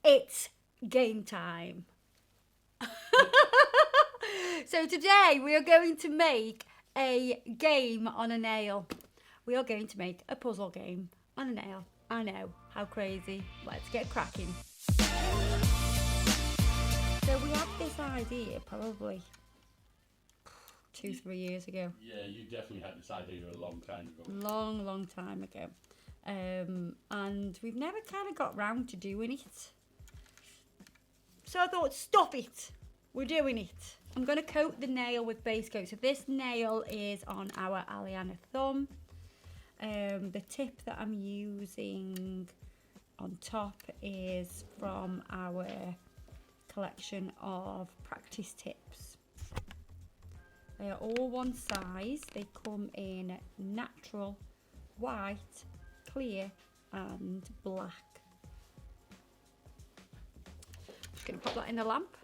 It's game time. So today we are going to make a game on a nail. We are going to make a puzzle game on a nail. I know, how crazy. Let's get cracking. So we had this idea probably 2-3 years ago. Yeah, you definitely had this idea a long time ago. Long time ago. And we've never kind of got round to doing it. So I thought, stop it. We're doing it. I'm going to coat the nail with base coat. So this nail is on our Aleana thumb. The tip that I'm using on top is from our collection of practice tips. They are all one size. They come in natural, white, clear and black. Just going to pop that in the lamp.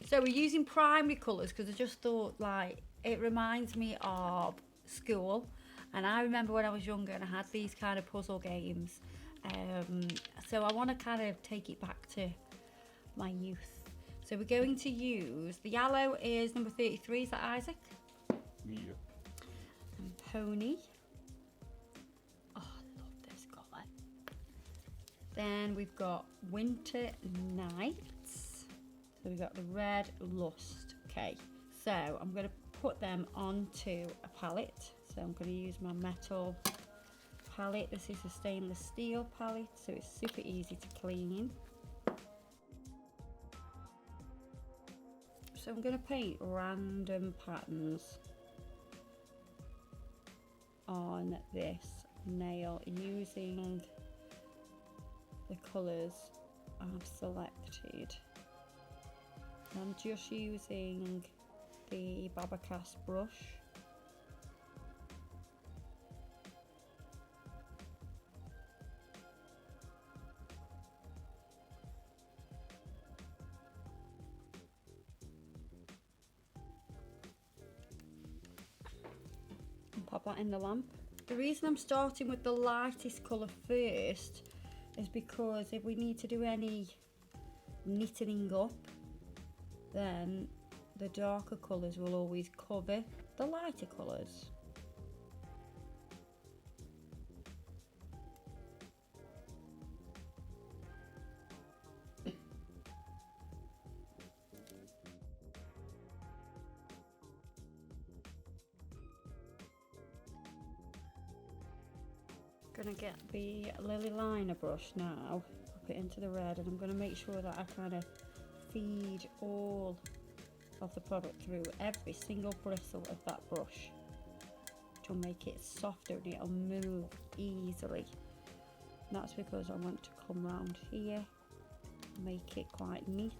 So we're using primary colours because I just thought, like, it reminds me of school. And I remember when I was younger and I had these kind of puzzle games. So I want to kind of take it back to my youth. So we're going to use, the yellow is number 33, is that Isaac? Yeah. And Pony. Oh, I love this colour. Then we've got Winter Nights. So we've got the red Lust. Okay, so I'm going to put them onto a palette. So I'm going to use my metal palette. This is a stainless steel palette, so it's super easy to clean. So I'm going to paint random patterns on this nail using the colours I've selected. I'm just using the Babacast brush. And pop that in the lamp. The reason I'm starting with the lightest colour first is because if we need to do any knitting up, then the darker colours will always cover the lighter colours. Gonna get the lily liner brush now, pop it into the red, and I'm gonna make sure that I kind of feed all of the product through every single bristle of that brush, which will make it softer and it'll move easily. And that's because I want to come round here, make it quite neat.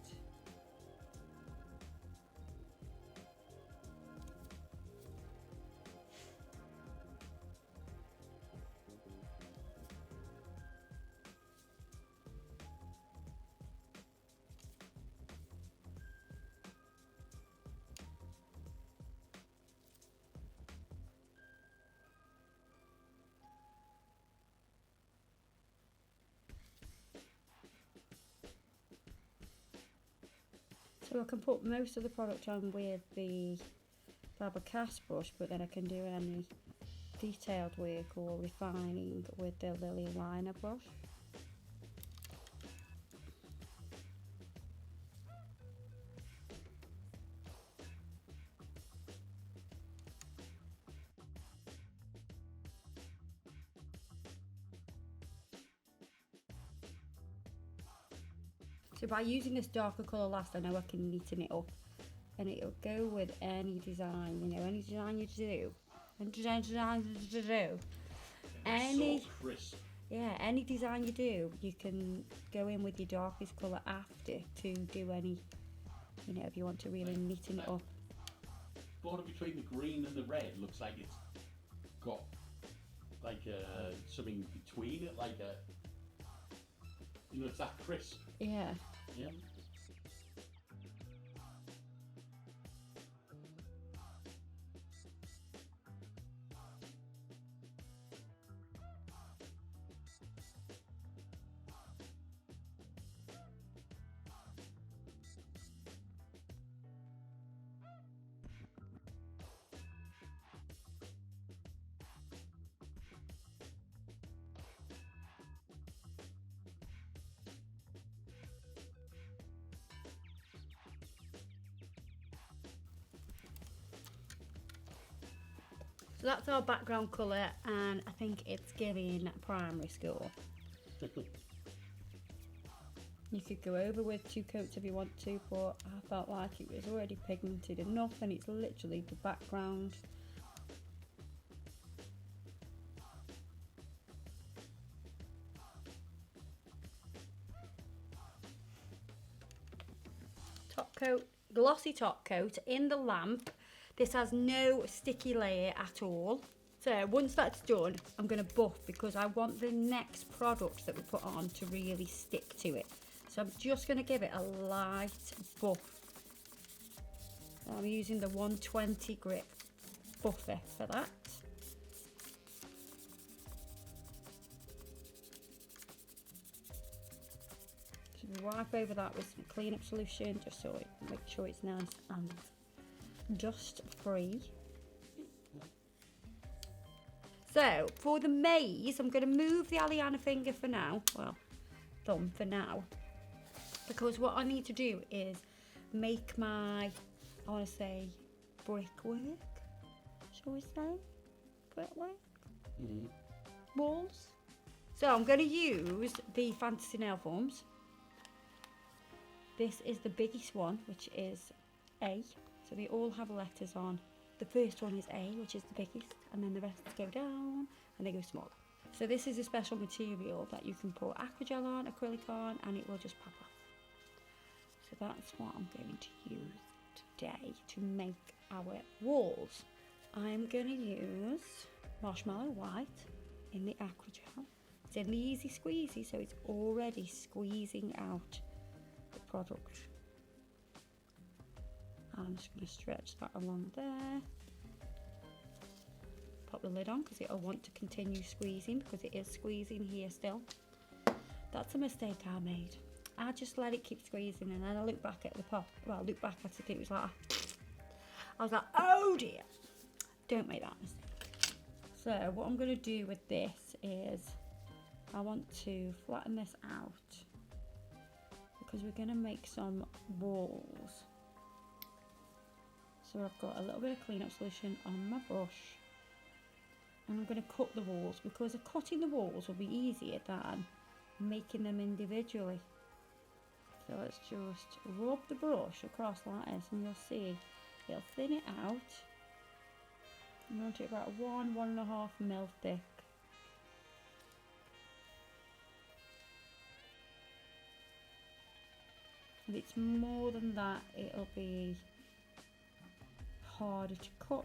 So I can put most of the product on with the Babacast brush, but then I can do any detailed work or refining with the lily liner brush. So by using this darker colour last, I know I can neaten it up and it'll go with any design, you know, any design you do. Any, so crisp. yeah, any design you do, you can go in with your darkest colour after to do any, you know, if you want to really neaten it up. Border between the green and the red looks like it's got like something between it, like a, you know, it's that crisp. Yeah. Yeah. So that's our background colour, and I think it's giving primary school. You could go over with 2 coats if you want to, but I felt like it was already pigmented enough, and it's literally the background. Top coat, glossy top coat in the lamp. This has no sticky layer at all. So once that's done, I'm going to buff because I want the next product that we put on to really stick to it. So I'm just going to give it a light buff. I'm using the 120 grit buffer for that. So we wipe over that with some clean-up solution just so it make sure it's nice and dust free. So for the maze, I'm going to move the Aleana finger for now, well, thumb for now, because what I need to do is make my, I want to say, brickwork, shall we say, brickwork, walls. So I'm going to use the Fantasy Nail Forms. This is the biggest one, which is A. So they all have letters on. The first one is A, which is the biggest, and then the rest go down and they go smaller. So this is a special material that you can put Acrygel on, acrylic on, and it will just pop off. So that's what I'm going to use today to make our walls. I'm going to use Marshmallow White in the Acrygel. It's in the Easy Squeezy, so it's already squeezing out the product. I'm just going to stretch that along there. Pop the lid on because it'll want to continue squeezing because it is squeezing here still. That's a mistake I made. I just let it keep squeezing, and then I look back at the pop. Well, I look back at it, it was like, I was like, oh dear. Don't make that mistake. So what I'm going to do with this is I want to flatten this out because we're going to make some walls. So I've got a little bit of clean-up solution on my brush, and I'm going to cut the walls because cutting the walls will be easier than making them individually. So let's just rub the brush across like this, and you'll see it'll thin it out. I'm going to do about 1–1.5 mil thick. If it's more than that, it'll be harder to cut.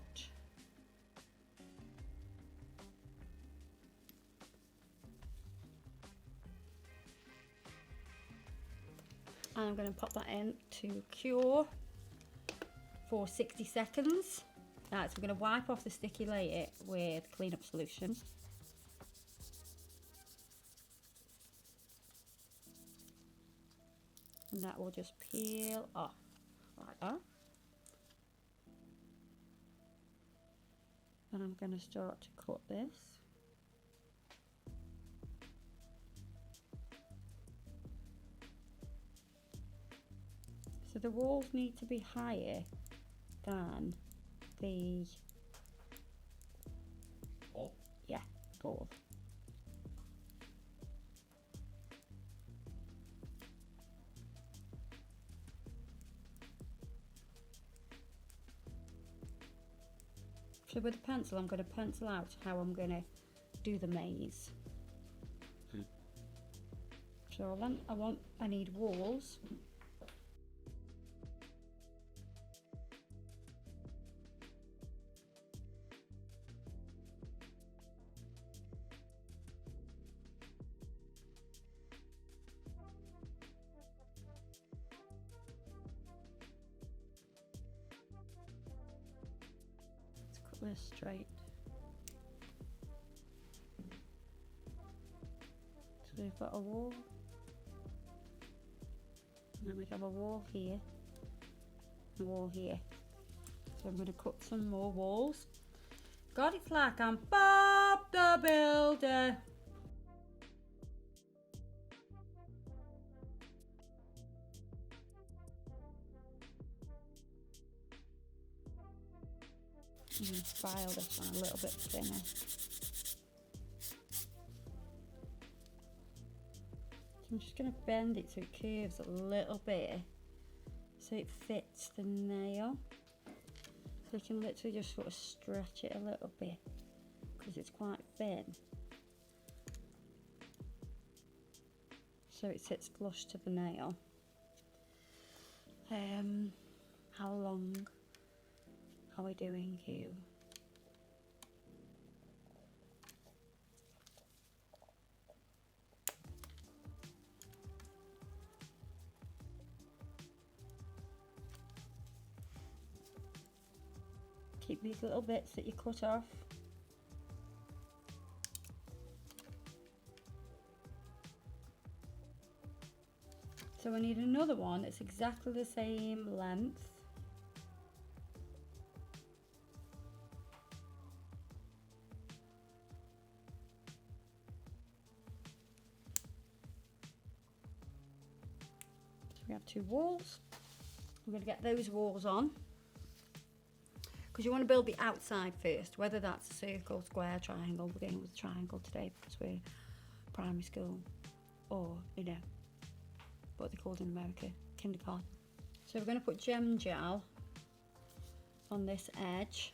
And I'm going to pop that in to cure for 60 seconds. Right, so we're going to wipe off the sticky layer with clean-up solution. And that will just peel off like that. And I'm going to start to cut this. So the walls need to be higher than the ball. So with the pencil, I'm going to pencil out how I'm going to do the maze. So I need walls. This straight. So we've got a wall, and then we have a wall here, and a wall here. So I'm going to cut some more walls. God, it's like I'm Bob the Builder. File this one a little bit thinner. So I'm just going to bend it so it curves a little bit so it fits the nail. So you can literally just sort of stretch it a little bit because it's quite thin. So it sits flush to the nail. How long are we doing you? Keep these little bits that you cut off. So I need another one that's exactly the same length. So we have 2 walls. We're going to get those walls on. Because you want to build the outside first, whether that's a circle, square, triangle. We're going with a triangle today because we're primary school, or, you know, what they're called in America, kindergarten. So we're going to put gem gel on this edge.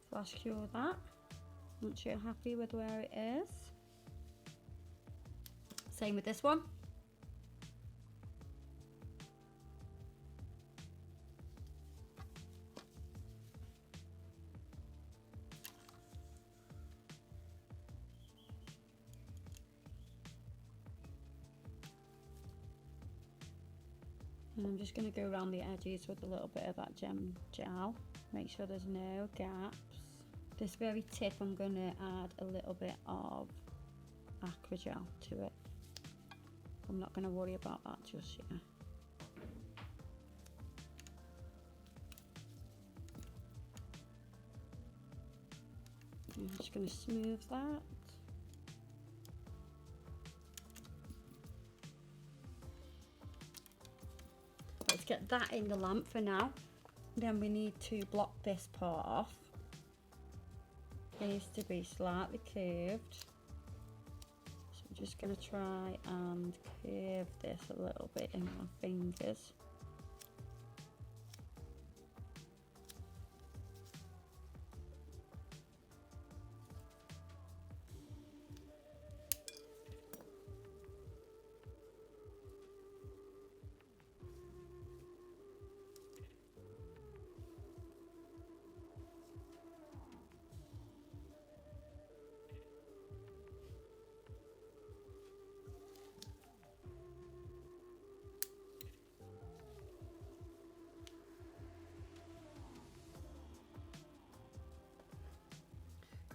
Flash cure that once you're happy with where it is. Same with this one. And I'm just going to go around the edges with a little bit of that gem gel. Make sure there's no gaps. This very tip I'm going to add a little bit of Acrygel to it. I'm not going to worry about that just yet. I'm just going to smooth that. Let's get that in the lamp for now. Then we need to block this part off. It needs to be slightly curved. So I'm just going to try and curve this a little bit in my fingers.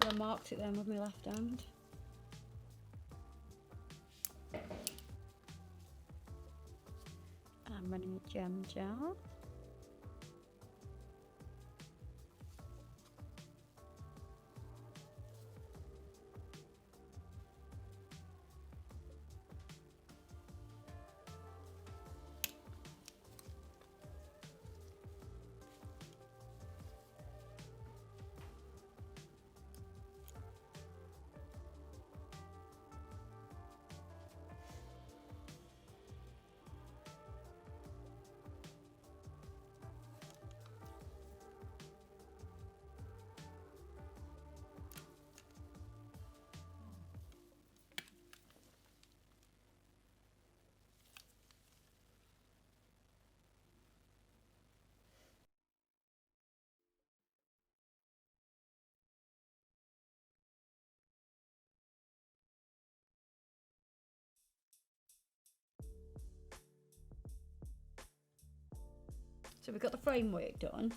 I marked it then with my left hand. I'm running with gem gel. So we've got the framework done.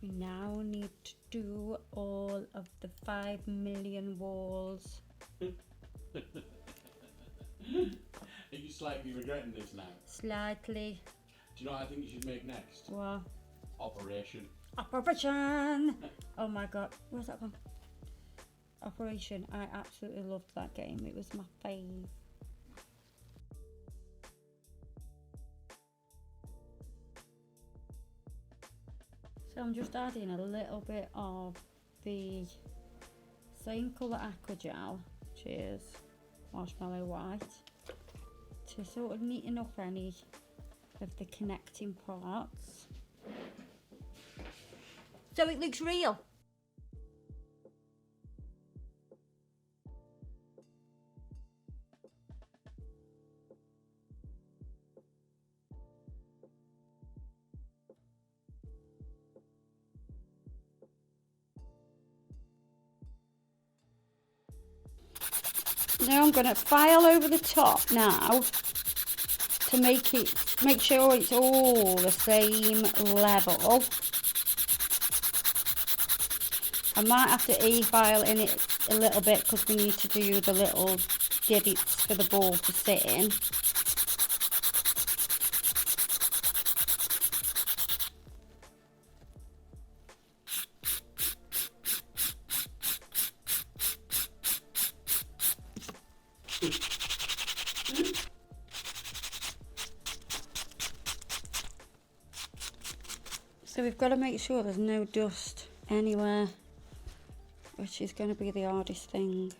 We now need to do all of the 5 million walls. Are you slightly regretting this now? Slightly. Do you know what I think you should make next? What? Operation. Operation! Oh my god, where's that gone? Operation. I absolutely loved that game. It was my fave. So I'm just adding a little bit of the same colour Acrygel, which is marshmallow white, to sort of neaten up any of the connecting parts. So it looks real. Now I'm going to file over the top now to make sure it's all the same level. I might have to e-file in it a little bit because we need to do the little divots for the ball to sit in. So we've got to make sure there's no dust anywhere, which is going to be the hardest thing.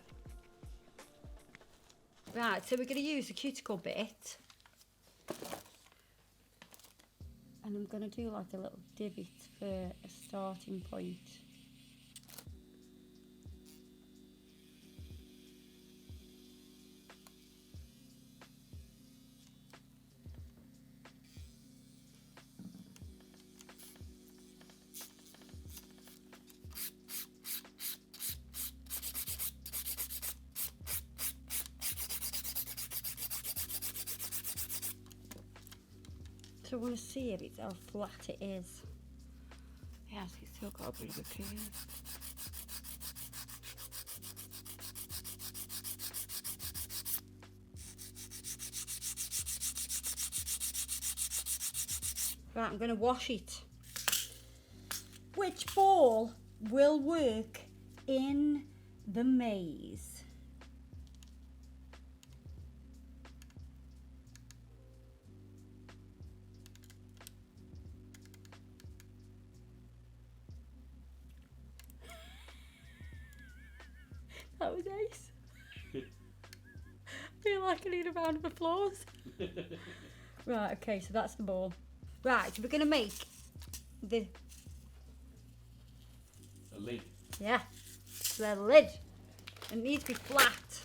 Right, so we're going to use the cuticle bit, and I'm going to do like a little divot for a starting point. So I want to see if it's how flat it is. Yes, it's still got a bit of a curve. Right, I'm going to wash it. Which ball will work in the maze? That was ace. I feel like I need a round of applause. Right, okay, so that's the ball. Right, so we're going to make the lid. Yeah, the lid. It needs to be flat.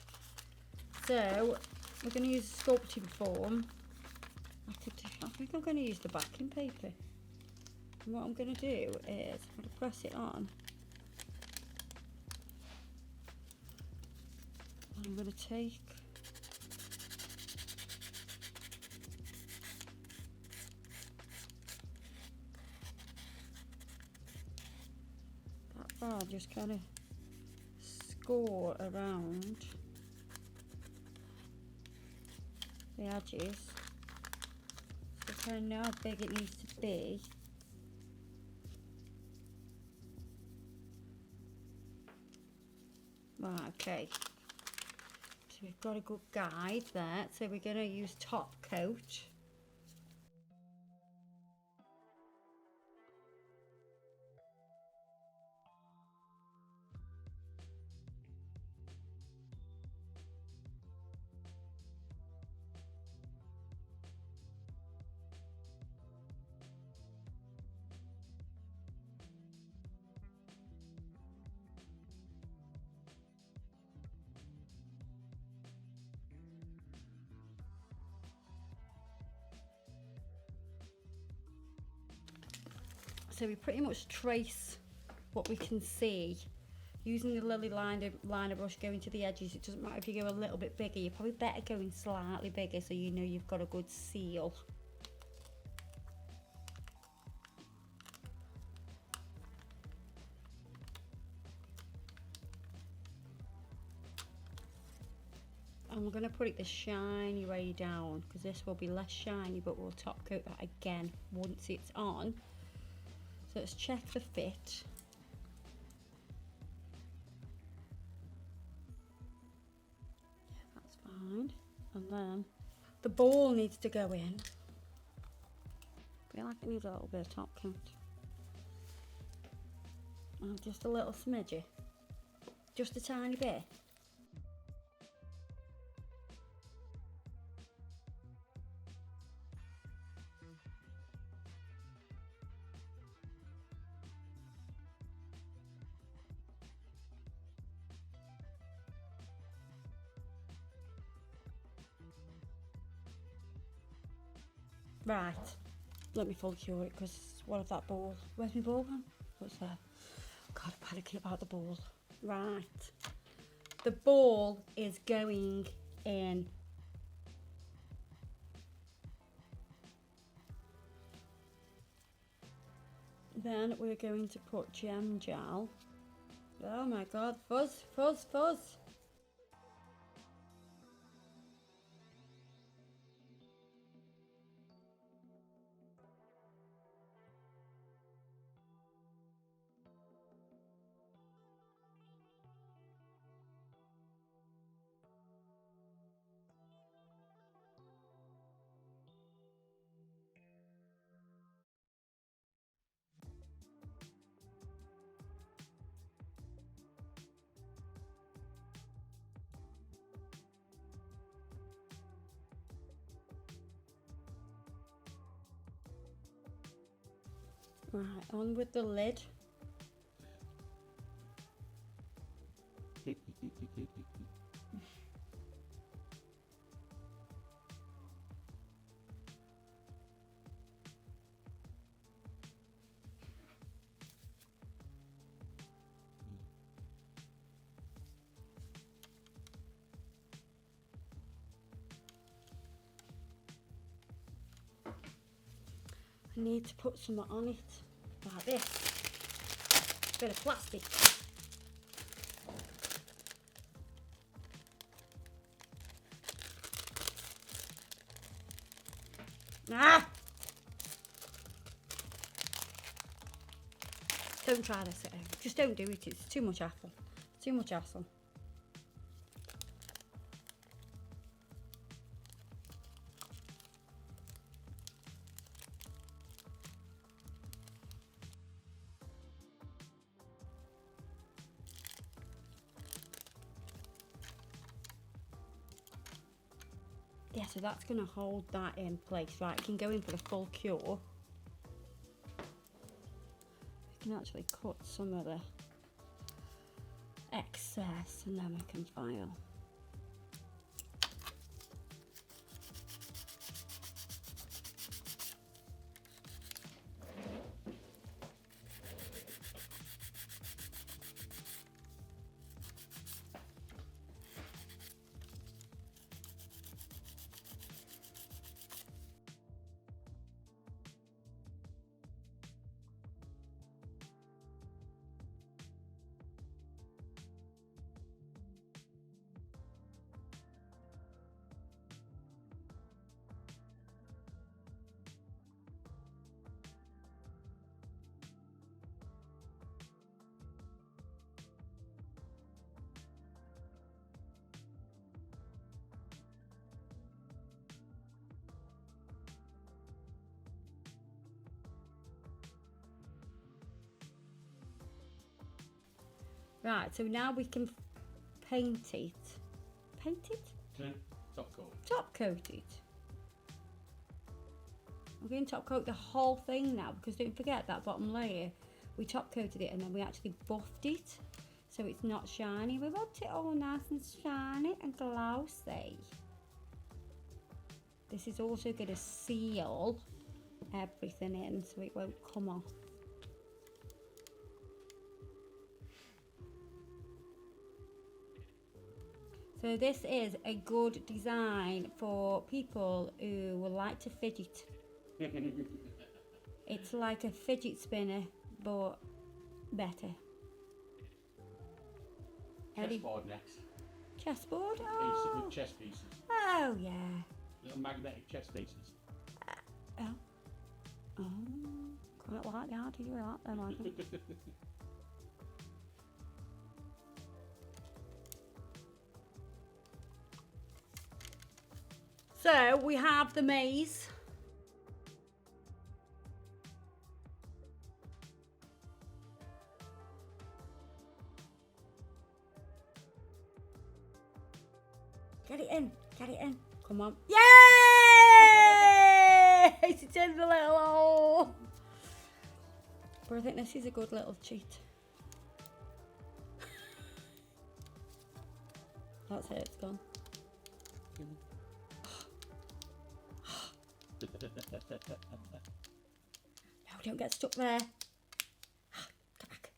So we're going to use sculpting foam. I think I'm going to use the backing paper. And what I'm going to do is I'm going to press it on. I'm going to take that bar, just kind of score around the edges so I kind of know how big it needs to be. Right, okay. So we've got a good guide there. So we're going to use top coat. So we pretty much trace what we can see using the lily liner brush going to the edges. It doesn't matter if you go a little bit bigger, you're probably better going slightly bigger so you know you've got a good seal. And we're going to put it the shiny way down, because this will be less shiny, but we'll top coat that again once it's on. So let's check the fit. Yeah, that's fine. And then the ball needs to go in. I feel like it needs a little bit of top coat. And just a little smidgy. Just a tiny bit. Right, let me full cure it, because what of that ball? Where's my ball gone? What's there? God, I'm panicking about the ball. Right, the ball is going in. Then we're going to put gem gel. Oh my God, fuzz, fuzz, fuzz. Right, on with the lid. I need to put some on it, like this. Bit of plastic. Ah! Don't try this at home. Just don't do it. It's too much hassle. Too much hassle. Yeah, so that's going to hold that in place. Right, it can go in for the full cure. We can actually cut some of the excess and then we can file. Right, so now we can paint it. Paint it? Top coat. Top coat it. We're going to top coat the whole thing now, because don't forget that bottom layer, we top coated it and then we actually buffed it so it's not shiny. We want it all nice and shiny and glossy. This is also going to seal everything in so it won't come off. So this is a good design for people who would like to fidget. It's like a fidget spinner, but better. Chessboard next. chessboard. With chess pieces. Oh yeah. Little magnetic chess pieces. Oh. Oh. Quite like that. Do you like them? I think. So we have the maze. Get it in, get it in. Come on. Yay! It's in the little hole. But I think this is a good little cheat. That's it, it's gone. No, don't get stuck there. Come back.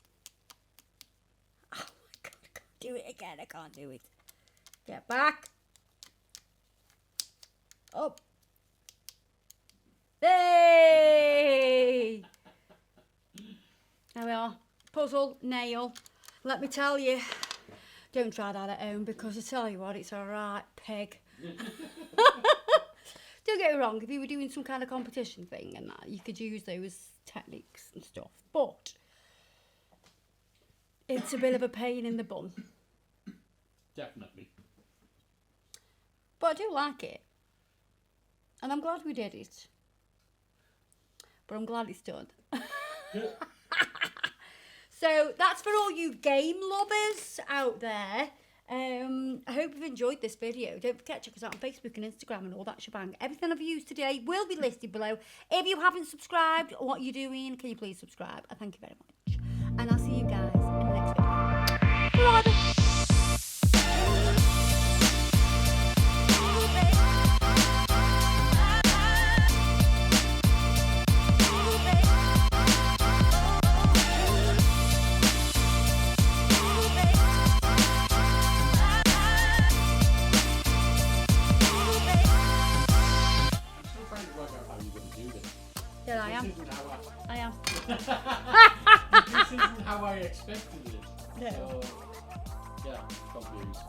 Oh my god, I can't do it again. I can't do it. Get back. Up. Hey! There we are. Puzzle, nail. Let me tell you, don't try that at home because I tell you what, it's a right peg. Don't get me wrong, if you were doing some kind of competition thing and that, you could use those techniques and stuff. But it's a bit of a pain in the bum. Definitely. But I do like it. And I'm glad we did it. But I'm glad it's done. So that's for all you game lovers out there. I hope you've enjoyed this video. Don't forget to check us out on Facebook and Instagram and all that shebang. Everything I've used today will be listed below. If you haven't subscribed, what are you doing? Can you please subscribe? I thank you very much. And I'll see you guys in the next video. Bye. I am. I am. This isn't how I expected it. No. So, yeah, confused.